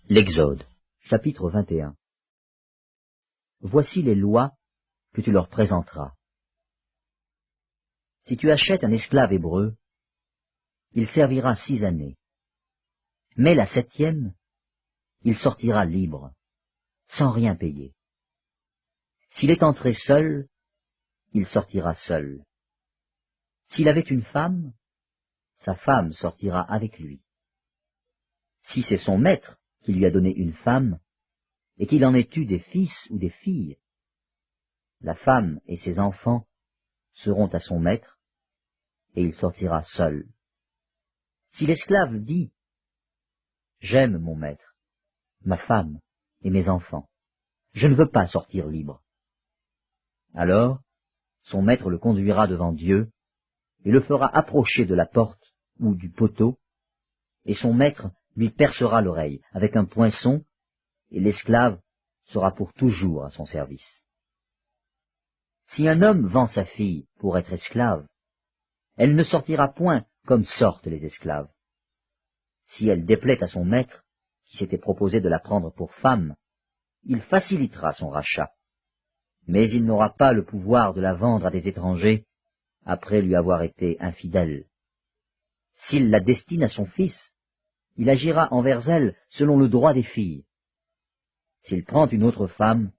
L'Exode, chapitre 21. Voici les lois que tu leur présenteras. Si tu achètes un esclave hébreu, il servira 6 années. Mais la 7e, il sortira libre, sans rien payer. S'il est entré seul, il sortira seul. S'il avait une femme, sa femme sortira avec lui. Si c'est son maître qui lui a donné une femme, et qu'il en ait eu des fils ou des filles, la femme et ses enfants seront à son maître, et il sortira seul. Si l'esclave dit « J'aime mon maître, ma femme et mes enfants, je ne veux pas sortir libre », alors son maître le conduira devant Dieu et le fera approcher de la porte ou du poteau, et son maître lui percera l'oreille avec un poinçon, et l'esclave sera pour toujours à son service. Si un homme vend sa fille pour être esclave, elle ne sortira point comme sortent les esclaves. Si elle déplaît à son maître, qui s'était proposé de la prendre pour femme, il facilitera son rachat, mais il n'aura pas le pouvoir de la vendre à des étrangers après lui avoir été infidèle. S'il la destine à son fils, il agira envers elle selon le droit des filles. S'il prend une autre femme,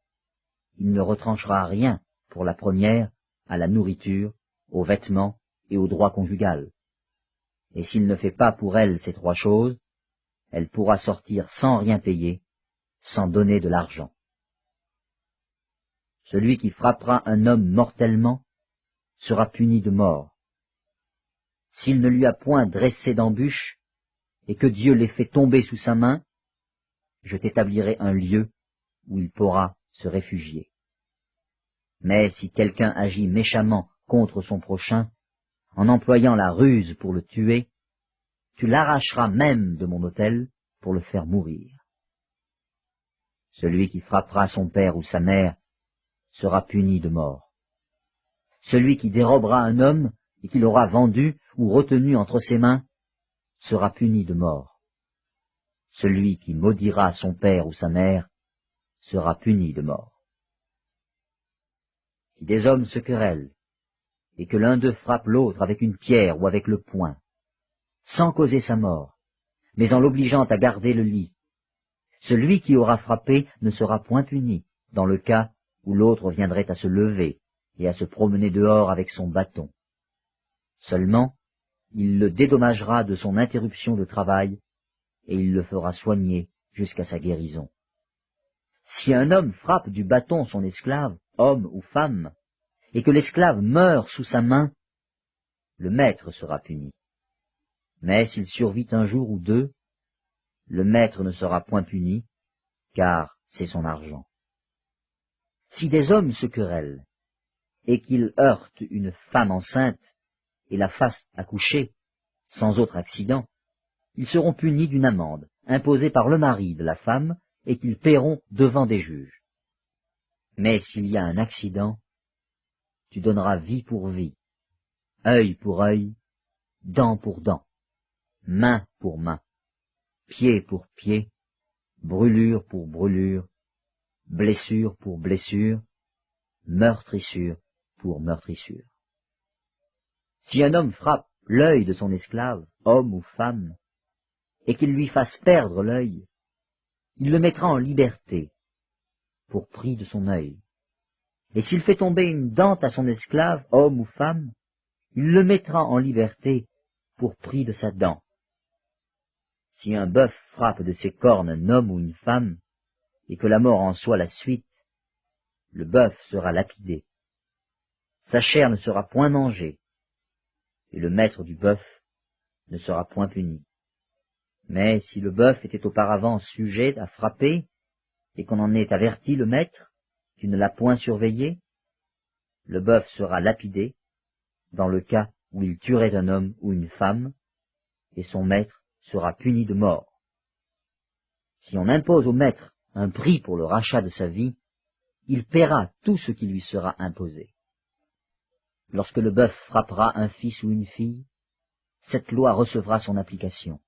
il ne retranchera rien pour la première à la nourriture, aux vêtements et au droit conjugal. Et s'il ne fait pas pour elle ces 3 choses, elle pourra sortir sans rien payer, sans donner de l'argent. Celui qui frappera un homme mortellement sera puni de mort. S'il ne lui a point dressé d'embûche, et que Dieu l'ait fait tomber sous sa main, je t'établirai un lieu où il pourra se réfugier. Mais si quelqu'un agit méchamment contre son prochain, en employant la ruse pour le tuer, tu l'arracheras même de mon autel pour le faire mourir. Celui qui frappera son père ou sa mère sera puni de mort. Celui qui dérobera un homme et qui l'aura vendu ou retenu entre ses mains sera puni de mort. Celui qui maudira son père ou sa mère sera puni de mort. Si des hommes se querellent, et que l'un d'eux frappe l'autre avec une pierre ou avec le poing, sans causer sa mort, mais en l'obligeant à garder le lit, celui qui aura frappé ne sera point puni, dans le cas où l'autre viendrait à se lever et à se promener dehors avec son bâton. Seulement, il le dédommagera de son interruption de travail, et il le fera soigner jusqu'à sa guérison. Si un homme frappe du bâton son esclave, homme ou femme, et que l'esclave meurt sous sa main, le maître sera puni. Mais s'il survit un jour ou 2, le maître ne sera point puni, car c'est son argent. Si des hommes se querellent, et qu'ils heurtent une femme enceinte, et la fassent accoucher, sans autre accident, ils seront punis d'une amende, imposée par le mari de la femme, et qu'ils paieront devant des juges. Mais s'il y a un accident, tu donneras vie pour vie, œil pour œil, dent pour dent, main pour main, pied pour pied, brûlure pour brûlure, blessure pour blessure, meurtrissure pour meurtrissure. Si un homme frappe l'œil de son esclave, homme ou femme, et qu'il lui fasse perdre l'œil, il le mettra en liberté, pour prix de son œil. Et s'il fait tomber une dent à son esclave, homme ou femme, il le mettra en liberté, pour prix de sa dent. Si un bœuf frappe de ses cornes un homme ou une femme, et que la mort en soit la suite, le bœuf sera lapidé. Sa chair ne sera point mangée, et le maître du bœuf ne sera point puni. Mais si le bœuf était auparavant sujet à frapper, et qu'on en ait averti le maître, qui ne l'a point surveillé, le bœuf sera lapidé, dans le cas où il tuerait un homme ou une femme, et son maître sera puni de mort. Si on impose au maître un prix pour le rachat de sa vie, il paiera tout ce qui lui sera imposé. Lorsque le bœuf frappera un fils ou une fille, cette loi recevra son application.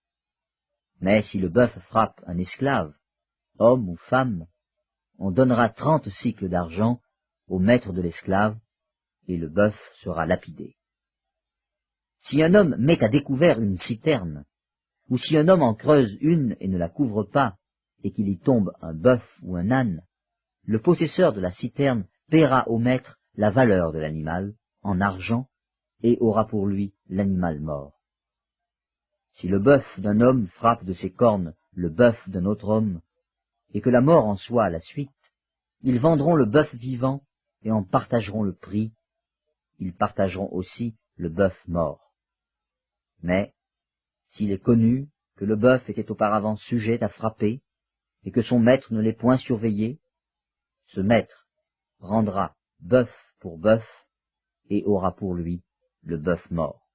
Mais si le bœuf frappe un esclave, homme ou femme, on donnera 30 cycles d'argent au maître de l'esclave, et le bœuf sera lapidé. Si un homme met à découvert une citerne, ou si un homme en creuse une et ne la couvre pas, et qu'il y tombe un bœuf ou un âne, le possesseur de la citerne paiera au maître la valeur de l'animal, en argent, et aura pour lui l'animal mort. Si le bœuf d'un homme frappe de ses cornes le bœuf d'un autre homme, et que la mort en soit la suite, ils vendront le bœuf vivant et en partageront le prix, ils partageront aussi le bœuf mort. Mais, s'il est connu que le bœuf était auparavant sujet à frapper, et que son maître ne l'ait point surveillé, ce maître rendra bœuf pour bœuf, et aura pour lui le bœuf mort.